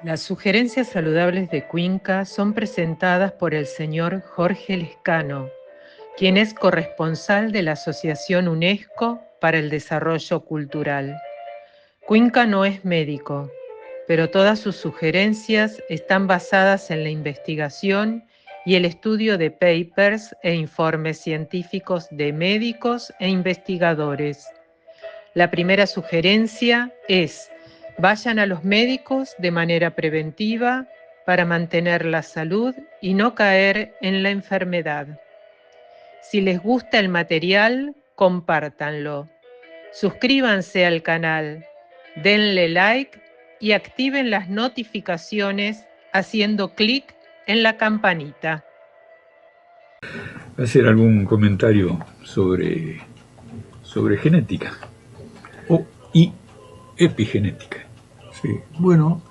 Las sugerencias saludables de Cuenca son presentadas por el señor Jorge Lescano, quien es corresponsal de la Asociación UNESCO para el Desarrollo Cultural. Cuenca no es médico, pero todas sus sugerencias están basadas en la investigación y el estudio de papers e informes científicos de médicos e investigadores. La primera sugerencia es: vayan a los médicos de manera preventiva para mantener la salud y no caer en la enfermedad. Si les gusta el material, compártanlo. Suscríbanse al canal, denle like y activen las notificaciones haciendo clic en la campanita. Hacer algún comentario sobre genética y epigenética. Sí, bueno,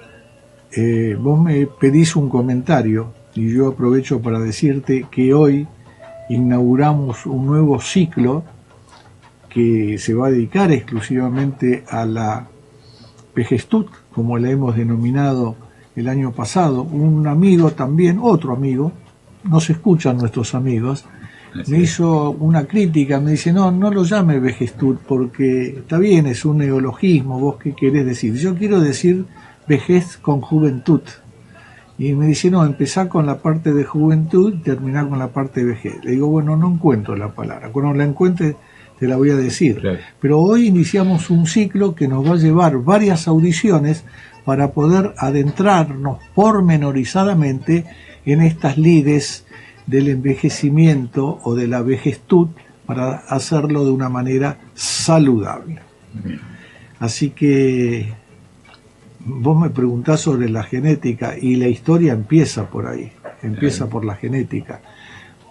vos me pedís un comentario y yo aprovecho para decirte que hoy inauguramos un nuevo ciclo que se va a dedicar exclusivamente a la vejestud, como la hemos denominado el año pasado. Un amigo también, otro amigo, nos escuchan nuestros amigos, me hizo una crítica, me dice, no lo llame vejestud porque está bien, es un neologismo, vos qué querés decir. Yo quiero decir vejez con juventud. Y me dice, no, empezá con la parte de juventud y terminá con la parte de vejez. Le digo, bueno, no encuentro la palabra. Cuando la encuentre te la voy a decir. Claro. Pero hoy iniciamos un ciclo que nos va a llevar varias audiciones para poder adentrarnos pormenorizadamente en estas lides del envejecimiento o de la vejestud para hacerlo de una manera saludable. Así que vos me preguntás sobre la genética y la historia empieza por ahí, empieza por la genética.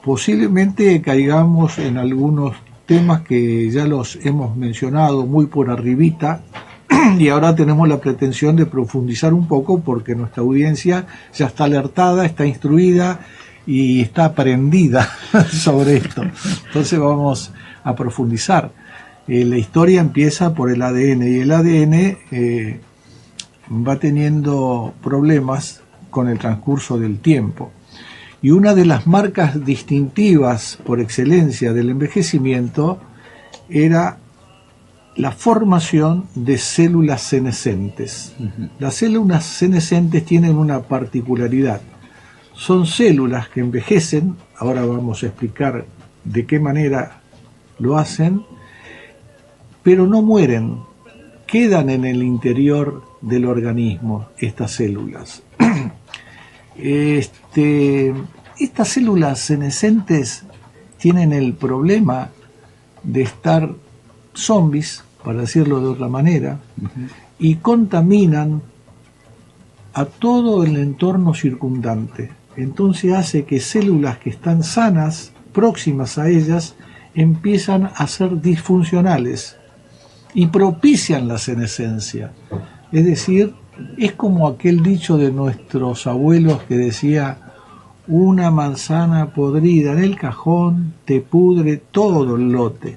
Posiblemente caigamos en algunos temas que ya los hemos mencionado muy por arribita y ahora tenemos la pretensión de profundizar un poco porque nuestra audiencia ya está alertada, está instruida y está aprendida sobre esto. Entonces vamos a profundizar. La historia empieza por el ADN y el ADN va teniendo problemas con el transcurso del tiempo. Y una de las marcas distintivas por excelencia del envejecimiento era la formación de células senescentes. Las células senescentes tienen una particularidad. Son células que envejecen, ahora vamos a explicar de qué manera lo hacen, pero no mueren, quedan en el interior del organismo estas células. Estas células senescentes tienen el problema de estar zombies, para decirlo de otra manera, y contaminan a todo el entorno circundante. Entonces hace que células que están sanas, próximas a ellas, empiezan a ser disfuncionales y propician la senescencia. Es decir, es como aquel dicho de nuestros abuelos que decía: una manzana podrida en el cajón te pudre todo el lote.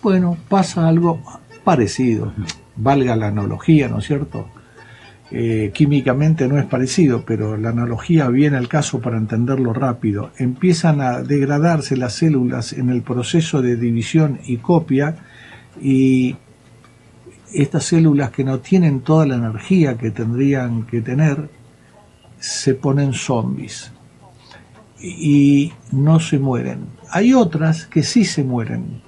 Bueno, pasa algo parecido, valga la analogía, ¿no es cierto? Químicamente no es parecido, pero la analogía viene al caso para entenderlo rápido. Empiezan a degradarse las células en el proceso de división y copia, y estas células que no tienen toda la energía que tendrían que tener se ponen zombies y no se mueren. Hay otras que sí se mueren.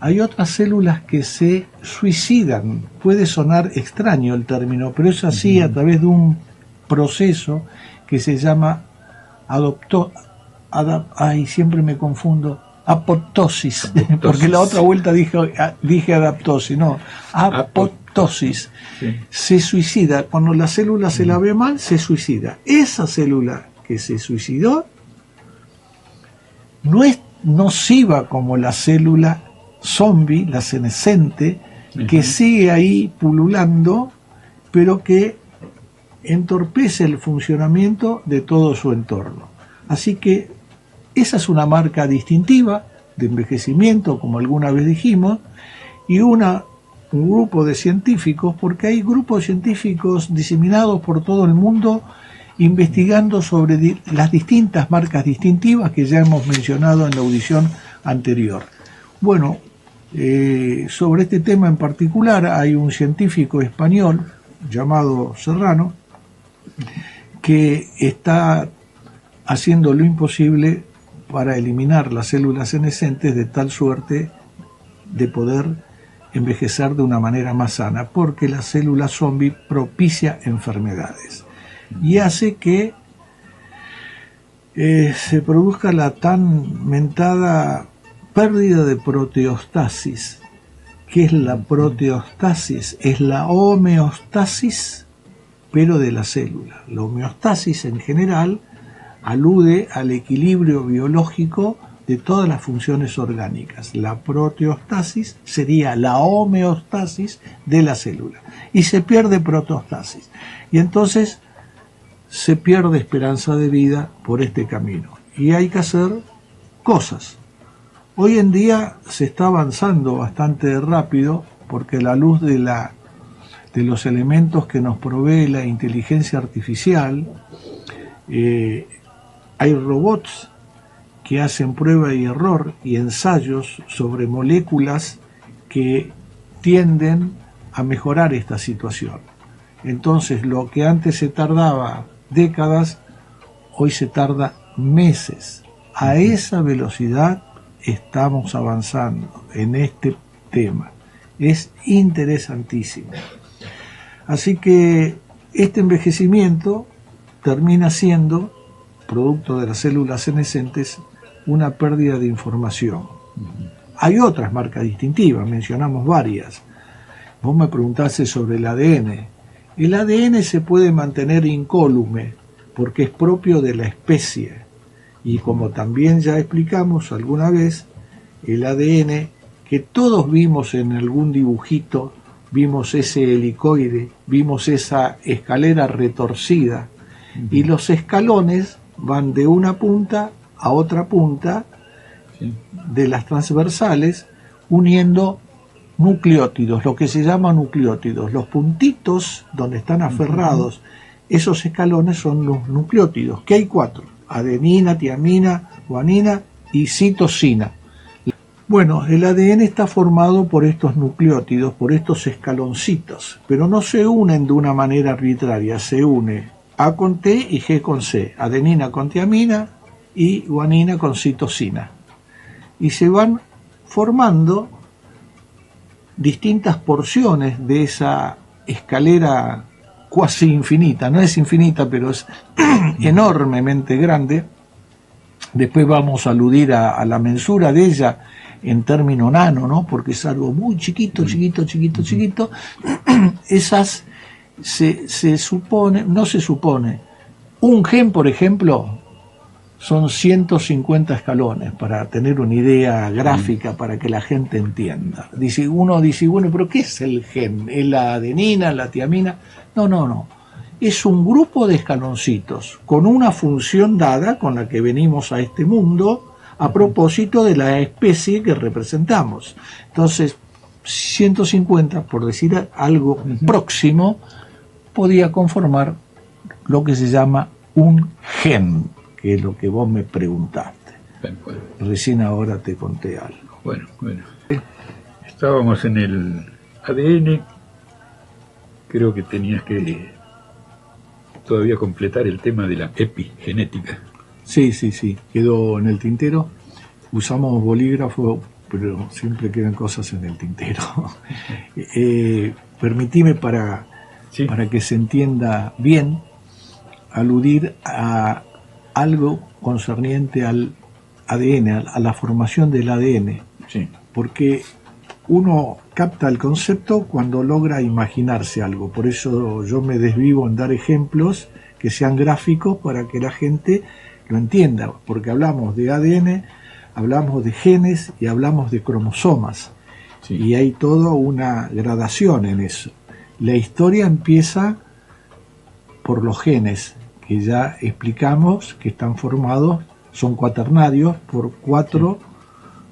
Hay otras células que se suicidan. Puede sonar extraño el término, pero es así a través de un proceso que se llama siempre me confundo, apoptosis, porque la otra vuelta dije adaptosis, no, apoptosis. Sí. Se suicida, cuando la célula se la ve mal, se suicida. Esa célula que se suicidó no es nociva como la célula zombie, la senescente, que sigue ahí pululando, pero que entorpece el funcionamiento de todo su entorno. Así que esa es una marca distintiva de envejecimiento, como alguna vez dijimos, y una un grupo de científicos, porque hay grupos científicos diseminados por todo el mundo investigando sobre las distintas marcas distintivas que ya hemos mencionado en la audición anterior. Bueno, sobre este tema en particular hay un científico español llamado Serrano que está haciendo lo imposible para eliminar las células senescentes de tal suerte de poder envejecer de una manera más sana, porque la célula zombie propicia enfermedades y hace que se produzca la tan mentada pérdida de proteostasis. ¿Qué es la proteostasis? Es la homeostasis, pero de la célula. La homeostasis en general alude al equilibrio biológico de todas las funciones orgánicas. La proteostasis sería la homeostasis de la célula. Y se pierde proteostasis. Y entonces se pierde esperanza de vida por este camino. Y hay que hacer cosas. Hoy en día se está avanzando bastante rápido porque la luz de los elementos que nos provee la inteligencia artificial, hay robots que hacen prueba y error y ensayos sobre moléculas que tienden a mejorar esta situación. Entonces, lo que antes se tardaba décadas, hoy se tarda meses. A esa velocidad estamos avanzando en este tema. Es interesantísimo. Así que este envejecimiento termina siendo, producto de las células senescentes, una pérdida de información. Hay otras marcas distintivas, mencionamos varias. Vos me preguntaste sobre el ADN. El ADN se puede mantener incólume porque es propio de la especie. Y como también ya explicamos alguna vez, el ADN que todos vimos en algún dibujito, vimos ese helicoide, vimos esa escalera retorcida, y los escalones van de una punta a otra punta de las transversales, uniendo nucleótidos, lo que se llama nucleótidos. Los puntitos donde están aferrados esos escalones son los nucleótidos, que hay 4: adenina, tiamina, guanina y citosina. Bueno, el ADN está formado por estos nucleótidos, por estos escaloncitos, pero no se unen de una manera arbitraria, se une A con T y G con C, adenina con tiamina y guanina con citosina. Y se van formando distintas porciones de esa escalera cuasi infinita, no es infinita, pero es enormemente grande. Después vamos a aludir a la mensura de ella en término nano, ¿no? Porque es algo muy chiquito. Esas se supone, no se supone, un gen, por ejemplo, son 150 escalones, para tener una idea gráfica, para que la gente entienda. Uno dice, bueno, pero ¿qué es el gen? ¿Es la adenina, la tiamina? No. Es un grupo de escaloncitos con una función dada con la que venimos a este mundo a propósito de la especie que representamos. Entonces, 150, por decir algo próximo, podía conformar lo que se llama un gen, que es lo que vos me preguntaste. Bueno. Recién ahora te conté algo. Bueno. Estábamos en el ADN. Creo que tenías que todavía completar el tema de la epigenética. Sí, quedó en el tintero. Usamos bolígrafo, pero siempre quedan cosas en el tintero. Permitime para que se entienda bien, aludir a algo concerniente al ADN, a la formación del ADN. Sí. Porque uno capta el concepto cuando logra imaginarse algo. Por eso yo me desvivo en dar ejemplos que sean gráficos para que la gente lo entienda. Porque hablamos de ADN, hablamos de genes y hablamos de cromosomas. Sí. Y hay toda una gradación en eso. La historia empieza por los genes, que ya explicamos que están formados, son cuaternarios por 4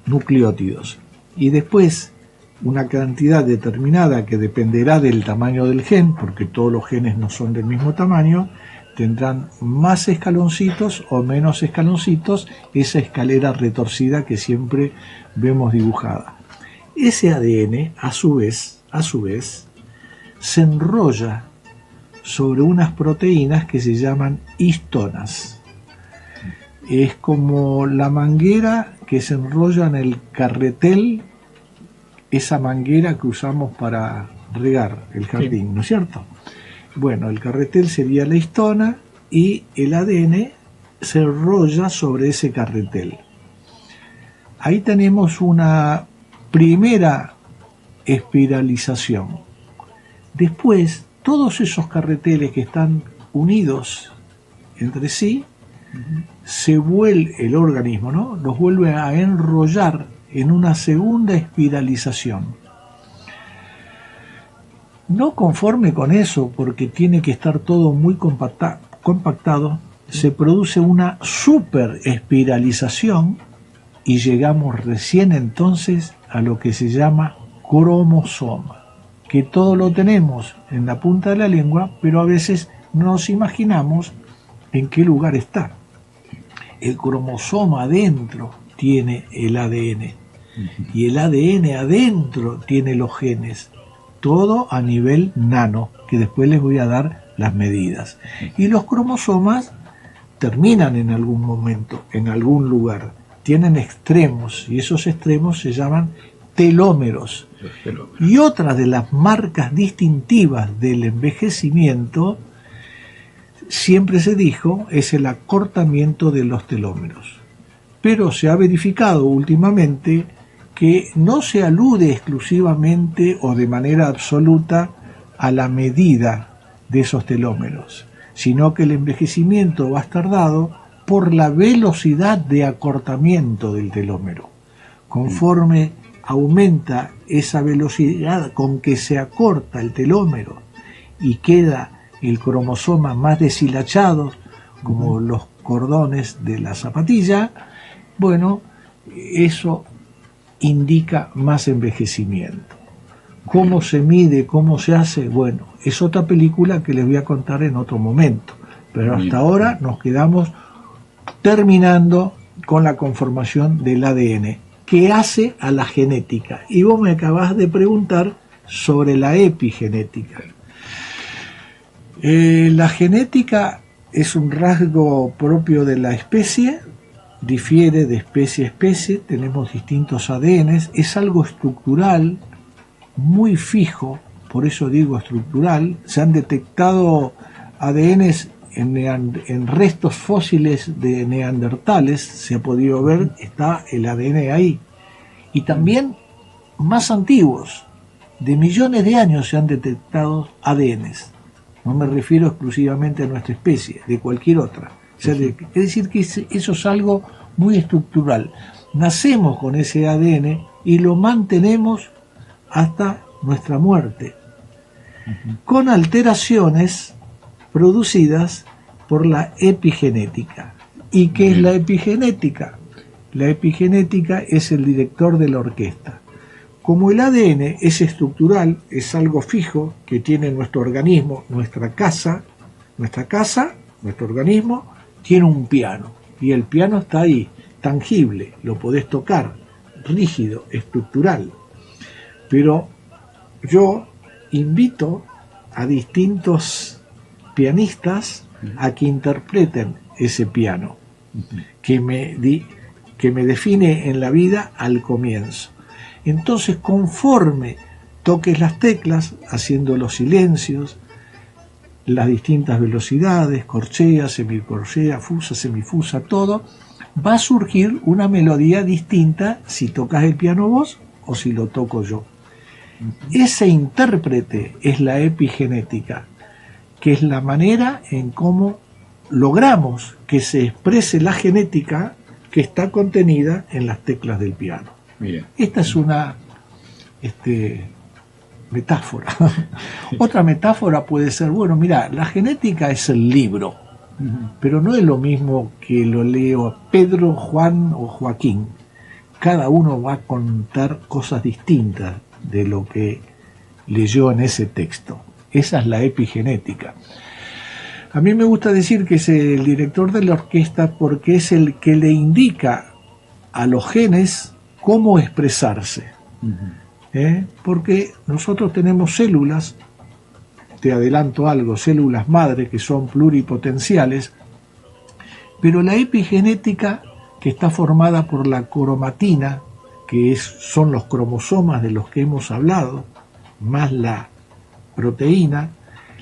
nucleótidos. Y después una cantidad determinada que dependerá del tamaño del gen, porque todos los genes no son del mismo tamaño, tendrán más escaloncitos o menos escaloncitos, esa escalera retorcida que siempre vemos dibujada. Ese ADN, a su vez, se enrolla sobre unas proteínas que se llaman histonas. Es como la manguera que se enrolla en el carretel, esa manguera que usamos para regar el jardín, ¿no es cierto? Bueno, el carretel sería la histona y el ADN se enrolla sobre ese carretel. Ahí tenemos una primera espiralización. Después, todos esos carreteles que están unidos entre sí, se vuelve el organismo, ¿no? Los vuelve a enrollar en una segunda espiralización. No conforme con eso, porque tiene que estar todo muy compactado, se produce una super espiralización y llegamos recién entonces a lo que se llama cromosoma, que todo lo tenemos en la punta de la lengua, pero a veces no nos imaginamos en qué lugar está. El cromosoma adentro tiene el ADN y el ADN adentro tiene los genes, todo a nivel nano, que después les voy a dar las medidas. Y los cromosomas terminan en algún momento, en algún lugar, tienen extremos y esos extremos se llaman telómeros. Y otra de las marcas distintivas del envejecimiento, siempre se dijo, es el acortamiento de los telómeros. Pero se ha verificado últimamente que no se alude exclusivamente o de manera absoluta a la medida de esos telómeros, sino que el envejecimiento va a estar dado por la velocidad de acortamiento del telómero. Conforme aumenta esa velocidad con que se acorta el telómero y queda el cromosoma más deshilachado, como los cordones de la zapatilla, bueno, eso indica más envejecimiento. ¿Cómo se mide? ¿Cómo se hace? Bueno, es otra película que les voy a contar en otro momento. Pero hasta ahora nos quedamos terminando con la conformación del ADN, que hace a la genética. Y vos me acabás de preguntar sobre la epigenética. La genética es un rasgo propio de la especie, difiere de especie a especie, tenemos distintos ADNs, es algo estructural, muy fijo, por eso digo estructural. Se han detectado ADNs en restos fósiles de neandertales, se ha podido ver, está el ADN ahí. Y también más antiguos, de millones de años se han detectado ADNs. No me refiero exclusivamente a nuestra especie, de cualquier otra. O sea, es decir, que eso es algo muy estructural. Nacemos con ese ADN y lo mantenemos hasta nuestra muerte, con alteraciones producidas por la epigenética. ¿Y qué es la epigenética? La epigenética es el director de la orquesta. Como el ADN es estructural, es algo fijo que tiene nuestro organismo, nuestro organismo, tiene un piano. Y el piano está ahí, tangible, lo podés tocar, rígido, estructural. Pero yo invito a distintos pianistas a que interpreten ese piano, que me define en la vida al comienzo. Entonces, conforme toques las teclas, haciendo los silencios, las distintas velocidades, corchea, semicorchea, fusa, semifusa, todo, va a surgir una melodía distinta si tocas el piano vos o si lo toco yo. Ese intérprete es la epigenética, que es la manera en cómo logramos que se exprese la genética que está contenida en las teclas del piano. Bien. Esta es una metáfora. Otra metáfora puede ser, bueno, mira, la genética es el libro, pero no es lo mismo que lo leo Pedro, Juan o Joaquín. Cada uno va a contar cosas distintas de lo que leyó en ese texto. Esa es la epigenética. A mí me gusta decir que es el director de la orquesta porque es el que le indica a los genes cómo expresarse. Porque nosotros tenemos células, te adelanto algo, células madre que son pluripotenciales, pero la epigenética, que está formada por la cromatina, que son los cromosomas de los que hemos hablado, más la proteína,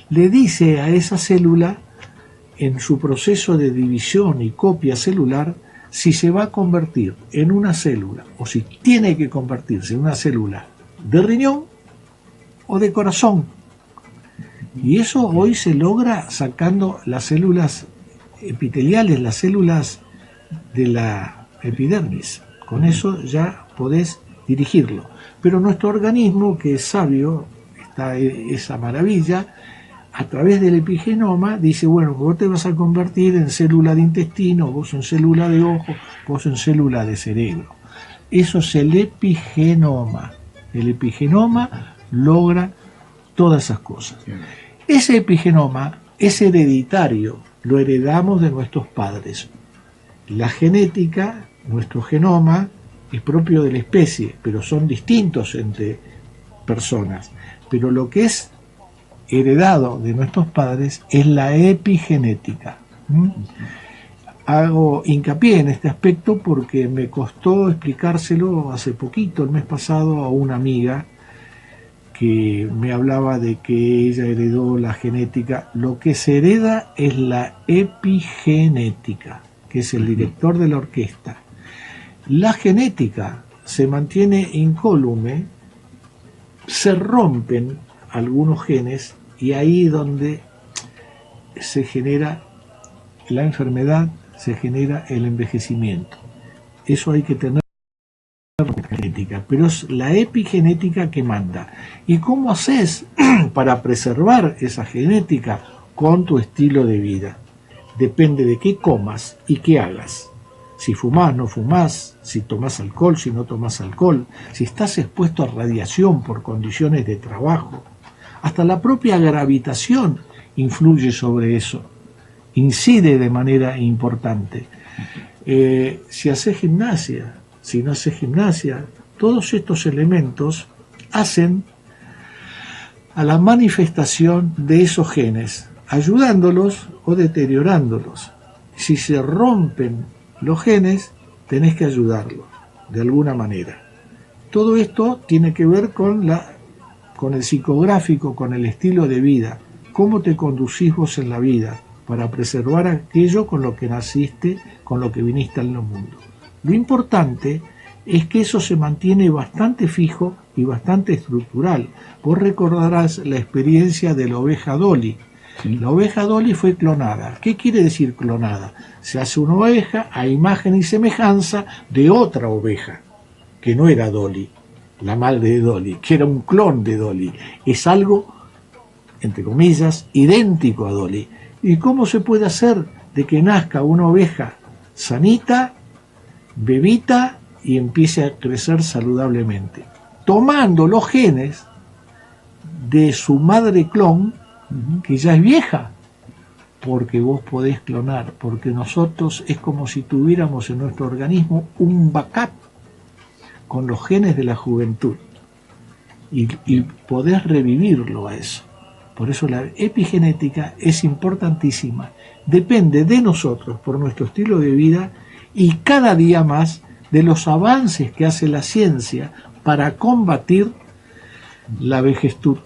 le dice a esa célula, en su proceso de división y copia celular, si se va a convertir en una célula, o si tiene que convertirse en una célula de riñón o de corazón. Y eso hoy se logra sacando las células epiteliales, las células de la epidermis. Con eso ya podés dirigirlo. Pero nuestro organismo, que es sabio, está esa maravilla, a través del epigenoma dice, bueno, vos te vas a convertir en célula de intestino, vos en célula de ojo, vos en célula de cerebro. Eso es el epigenoma. El epigenoma logra todas esas cosas. Ese epigenoma es hereditario, lo heredamos de nuestros padres. La genética, nuestro genoma, es propio de la especie, pero son distintos entre personas. Pero lo que es heredado de nuestros padres es la epigenética. Hago hincapié en este aspecto porque me costó explicárselo hace poquito, el mes pasado, a una amiga que me hablaba de que ella heredó la genética. Lo que se hereda es la epigenética, que es el director de la orquesta. La genética se mantiene incólume, se rompen algunos genes y ahí donde se genera la enfermedad, se genera el envejecimiento. Eso hay que tener genética, pero es la epigenética que manda. ¿Y cómo haces para preservar esa genética? Con tu estilo de vida. Depende de qué comas y qué hagas. Si fumás, no fumás, si tomás alcohol, si no tomás alcohol, si estás expuesto a radiación por condiciones de trabajo. Hasta la propia gravitación influye sobre eso, incide de manera importante. Si haces gimnasia, si no haces gimnasia, todos estos elementos hacen a la manifestación de esos genes, ayudándolos o deteriorándolos. Si se rompen los genes, tenés que ayudarlos de alguna manera. Todo esto tiene que ver con el psicográfico, con el estilo de vida, cómo te conducís vos en la vida para preservar aquello con lo que naciste, con lo que viniste al mundo. Lo importante es que eso se mantiene bastante fijo y bastante estructural. Vos recordarás la experiencia de la oveja Dolly. Sí. La oveja Dolly fue clonada. ¿Qué quiere decir clonada? Se hace una oveja a imagen y semejanza de otra oveja, que no era Dolly, la madre de Dolly, que era un clon de Dolly. Es algo, entre comillas, idéntico a Dolly. ¿Y cómo se puede hacer de que nazca una oveja sanita, bebita y empiece a crecer saludablemente? Tomando los genes de su madre clon, que ya es vieja, porque vos podés clonar, porque nosotros es como si tuviéramos en nuestro organismo un backup con los genes de la juventud y podés revivirlo a eso. Por eso la epigenética es importantísima, depende de nosotros por nuestro estilo de vida y cada día más de los avances que hace la ciencia para combatir la vejestud.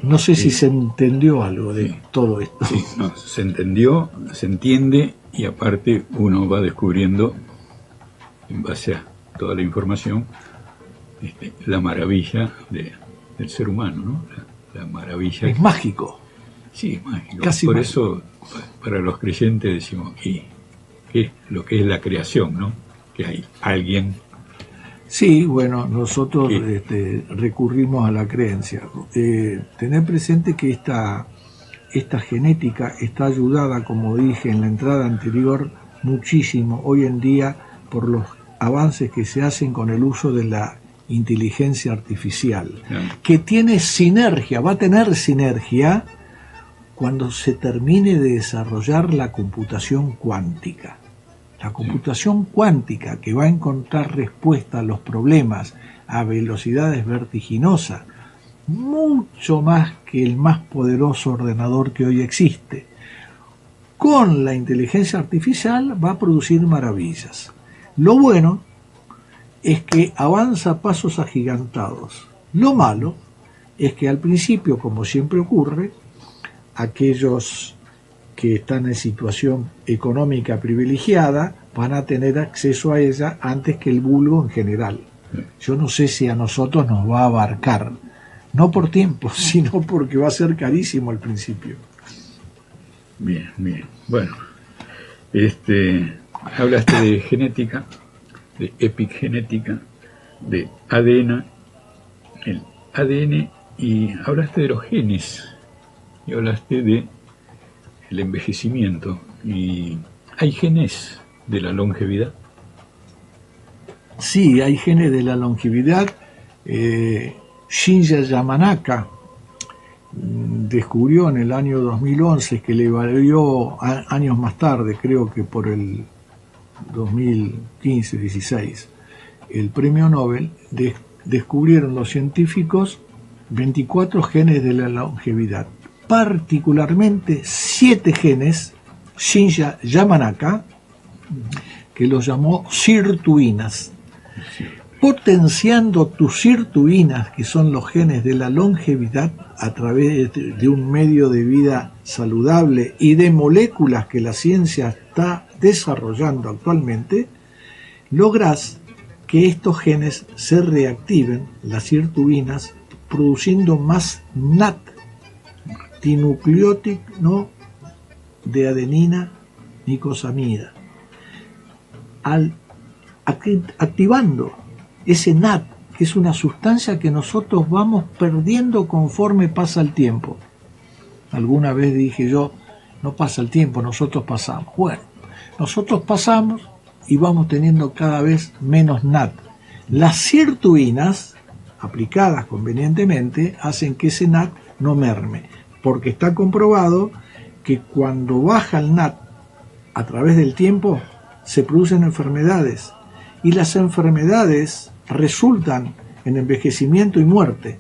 No sé si se entendió algo de todo esto. Sí, no, se entendió, se entiende y aparte uno va descubriendo en base a toda la información la maravilla del ser humano, ¿no? La maravilla. Es mágico. Sí, es mágico. Casi por mágico. Eso, para los creyentes decimos, ¿y qué es lo que es la creación, no? Que hay alguien. Sí, bueno, nosotros recurrimos a la creencia. Tener presente que esta genética está ayudada, como dije en la entrada anterior, muchísimo hoy en día por los avances que se hacen con el uso de la inteligencia artificial, Claro. que tiene sinergia, va a tener sinergia cuando se termine de desarrollar la computación cuántica. La computación cuántica, que va a encontrar respuesta a los problemas a velocidades vertiginosas, mucho más que el más poderoso ordenador que hoy existe, con la inteligencia artificial va a producir maravillas. Lo bueno es que avanza a pasos agigantados. Lo malo es que al principio, como siempre ocurre, aquellos que están en situación económica privilegiada van a tener acceso a ella antes que el vulgo en general. Yo no sé si a nosotros nos va a abarcar, no por tiempo, sino porque va a ser carísimo al principio. Bien, bien. Bueno, hablaste de genética, de epigenética, de ADN, el ADN, y hablaste de los genes, y hablaste de el envejecimiento, y hay genes de la longevidad. Sí, hay genes de la longevidad. Shinya Yamanaka descubrió en el año 2011, que le valió años más tarde, creo que por el 2015-16, el premio Nobel. Descubrieron los científicos 24 genes de la longevidad, particularmente 7 genes, Shinya Yamanaka, que los llamó sirtuinas, potenciando tus sirtuinas, que son los genes de la longevidad, a través de un medio de vida saludable y de moléculas que la ciencia está desarrollando actualmente. Lográs que estos genes se reactiven, las sirtuinas, produciendo más NAT, dinucleótido de adenina nicosamida, activando ese NAT, que es una sustancia que nosotros vamos perdiendo conforme pasa el tiempo. Alguna vez dije yo, no pasa el tiempo, nosotros pasamos. Bueno, nosotros pasamos y vamos teniendo cada vez menos NAT. Las sirtuinas, aplicadas convenientemente, hacen que ese NAT no merme, porque está comprobado que cuando baja el NAT a través del tiempo, se producen enfermedades, y las enfermedades resultan en envejecimiento y muerte.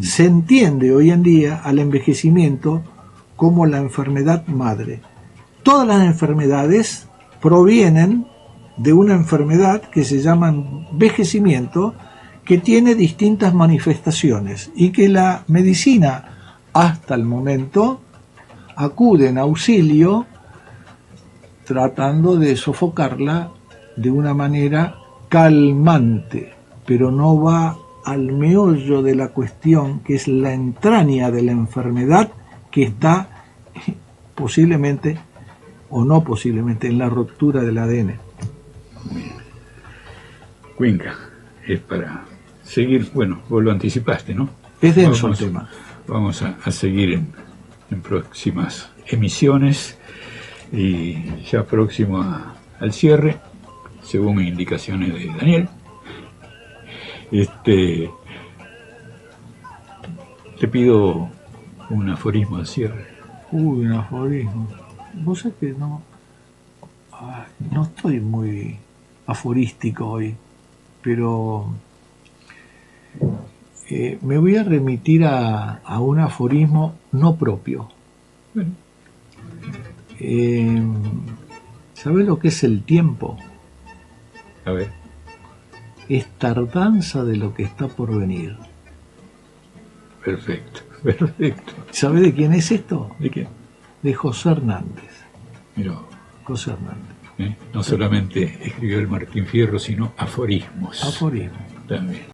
Se entiende hoy en día al envejecimiento como la enfermedad madre. Todas las enfermedades provienen de una enfermedad que se llama envejecimiento, que tiene distintas manifestaciones y que la medicina hasta el momento acude en auxilio tratando de sofocarla de una manera calmante, pero no va al meollo de la cuestión, que es la entraña de la enfermedad, que está posiblemente o no posiblemente en la ruptura del ADN. Cuenca, es para seguir, bueno, vos lo anticipaste, ¿no? Es denso el tema. Vamos a seguir en próximas emisiones, y ya próximo al cierre, según indicaciones de Daniel, te pido un aforismo al cierre. Uy, un aforismo. Vos sabés que no estoy muy aforístico hoy, pero me voy a remitir a un aforismo no propio. Bueno. ¿Sabés lo que es el tiempo? A ver. Es tardanza de lo que está por venir. Perfecto, perfecto. ¿Sabés de quién es esto? ¿De quién? De José Hernández. Mirá. José Hernández. No solamente escribió el Martín Fierro, sino aforismos. Aforismo. También.